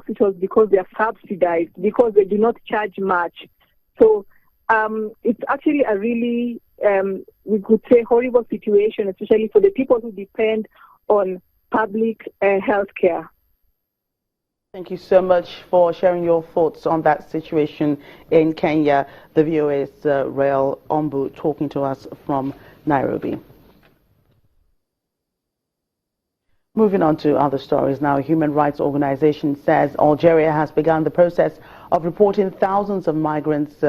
it was because they are subsidized, because they do not charge much. So it's actually a really, we could say, horrible situation, especially for the people who depend on public health care. Thank you so much for sharing your thoughts on that situation in Kenya. The VOA's Rael Ombu talking to us from Nairobi. Moving on to other stories now, a human rights organization says Algeria has begun the process of reporting thousands of migrants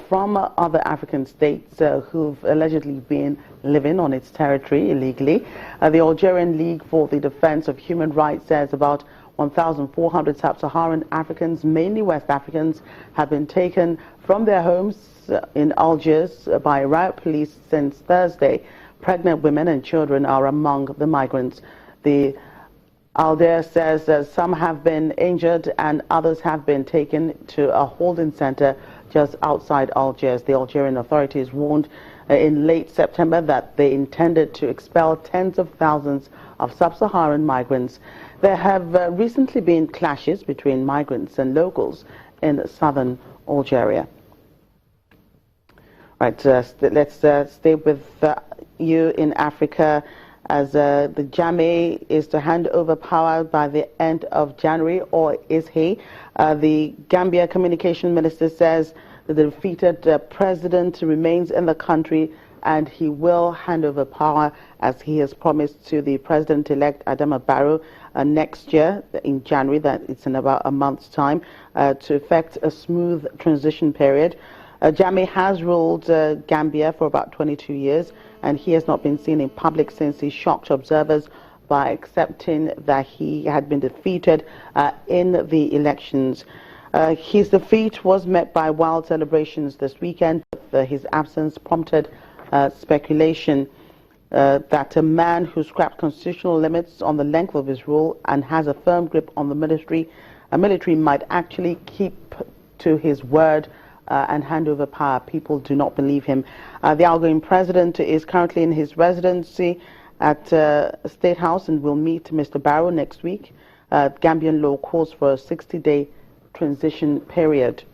from other African states who've allegedly been living on its territory illegally. The Algerian League for the Defense of Human Rights says about 1,400 sub-Saharan Africans, mainly West Africans, have been taken from their homes in Algiers by riot police since Thursday. Pregnant women and children are among the migrants. The Alder says that some have been injured and others have been taken to a holding center just outside Algiers. The Algerian authorities warned in late September that they intended to expel tens of thousands of sub-Saharan migrants. There have recently been clashes between migrants and locals in southern Algeria. Right, let's stay with you in Africa, as the Jammeh is to hand over power by the end of January, or is he? The Gambia communication minister says that the defeated president remains in the country and he will hand over power, as he has promised to the president-elect Adama Barrow next year in January, that it's in about a month's time, to effect a smooth transition period. Jammeh has ruled Gambia for about 22 years, and he has not been seen in public since he shocked observers by accepting that he had been defeated in the elections. His defeat was met by wild celebrations this weekend. His absence prompted speculation that a man who scrapped constitutional limits on the length of his rule and has a firm grip on the military might actually keep to his word and hand over power. People do not believe him. The outgoing president is currently in his residency at State House and will meet Mr. Barrow next week. Gambian law calls for a 60-day transition period.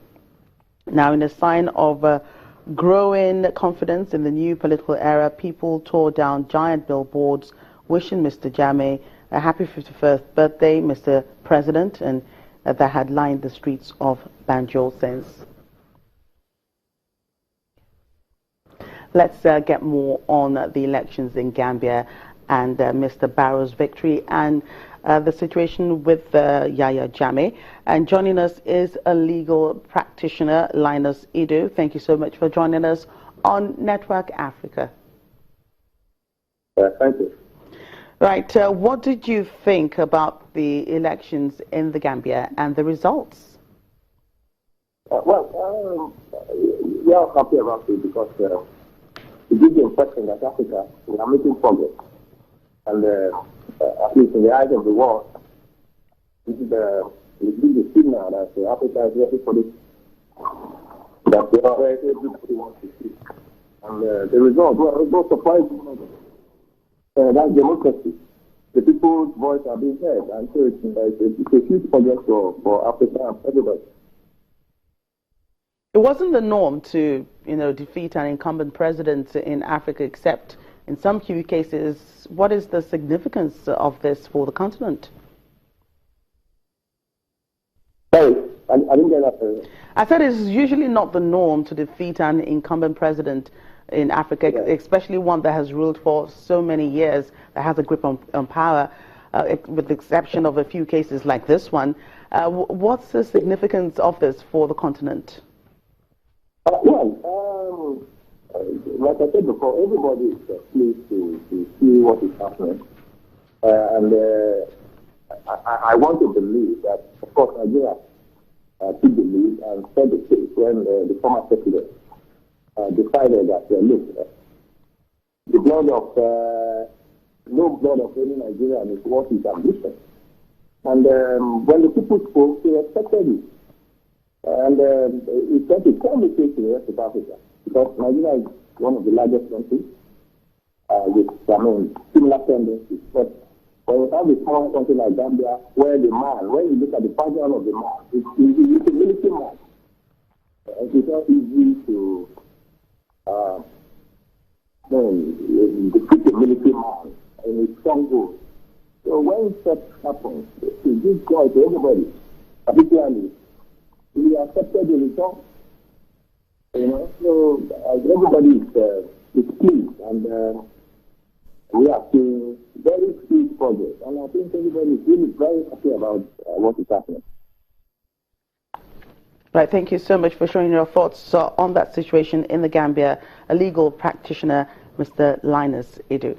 Now, in a sign of growing confidence in the new political era, people tore down giant billboards wishing Mr. Jammeh a happy 51st birthday, Mr. President, and that had lined the streets of Banjul since. Let's get more on the elections in Gambia and Mr. Barrow's victory and the situation with Yahya Jammeh. And joining us is a legal practitioner, Linus Idu. Thank you so much for joining us on Network Africa. Thank you. Right. What did you think about the elections in the Gambia and the results? We are happy about it because it gives the impression that Africa, we are making progress. And at least in the eyes of the world, it gives the signal that Africa is ready for this, that they are ready, everybody wants to see. And the result, well, no surprise, that's democracy. The people's voice are being heard, and so it's a huge progress for Africa and everybody. It wasn't the norm to, defeat an incumbent president in Africa, except in some few cases. What is the significance of this for the continent? Sorry, I didn't get that. I said it's usually not the norm to defeat an incumbent president in Africa, especially one that has ruled for so many years, that has a grip on power, with the exception of a few cases like this one. What's the significance of this for the continent? Like I said before, everybody is pleased to see what is happening. I want to believe that, of course, Nigeria took the lead and set the case when the former president decided that, look, the blood of, no blood of any Nigerian is worth his ambition. And when the people spoke, they respected it. And it sent a clear message to the rest of Africa, because Nigeria is one of the largest countries with, similar tendencies. But When you have a small country like Gambia, where the man, when you look at the background of the man, it's a military man. It's not easy to defeat a military man in a stronghold. So when such happens, to give joy to everybody, particularly, we accepted the result. You know, so everybody is pleased, and we are seeing very sweet progress. And I think everybody is really very happy about what is happening. Right, thank you so much for sharing your thoughts on that situation in the Gambia. A legal practitioner, Mr. Linus Edu.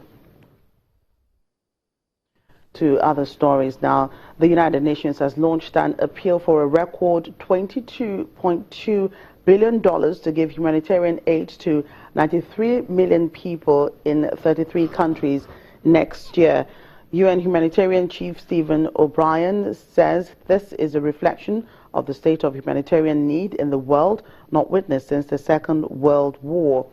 To other stories now, the United Nations has launched an appeal for a record $22.2 billion to give humanitarian aid to 93 million people in 33 countries next year. UN Humanitarian Chief Stephen O'Brien says this is a reflection of the state of humanitarian need in the world not witnessed since the Second World War.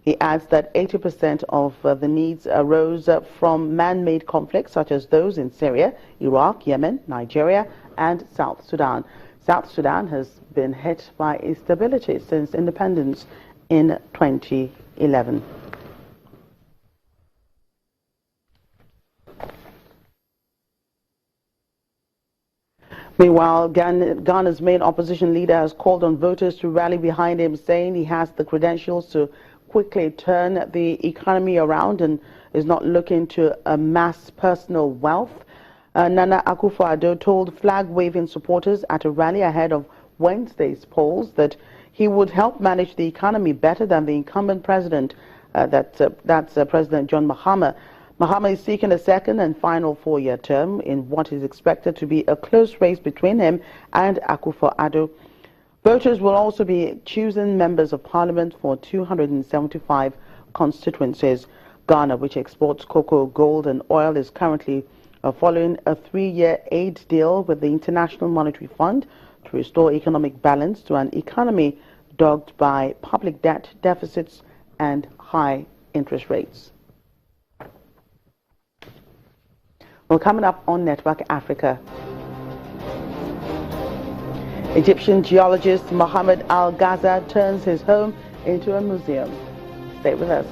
He adds that 80% of the needs arose from man-made conflicts such as those in Syria, Iraq, Yemen, Nigeria and South Sudan. South Sudan has been hit by instability since independence in 2011. Meanwhile, Ghana's main opposition leader has called on voters to rally behind him, saying he has the credentials to quickly turn the economy around and is not looking to amass personal wealth. Nana Akufo-Addo told flag-waving supporters at a rally ahead of Wednesday's polls that he would help manage the economy better than the incumbent president, that's President John Mahama. Mahama is seeking a second and final four-year term in what is expected to be a close race between him and Akufo-Addo. Voters will also be choosing members of parliament for 275 constituencies. Ghana, which exports cocoa, gold and oil, is currently following a 3-year aid deal with the International Monetary Fund to restore economic balance to an economy dogged by public debt deficits and high interest rates. Well, coming up on Network Africa, Egyptian geologist Mohammed Al-Gaza turns his home into a museum. Stay with us.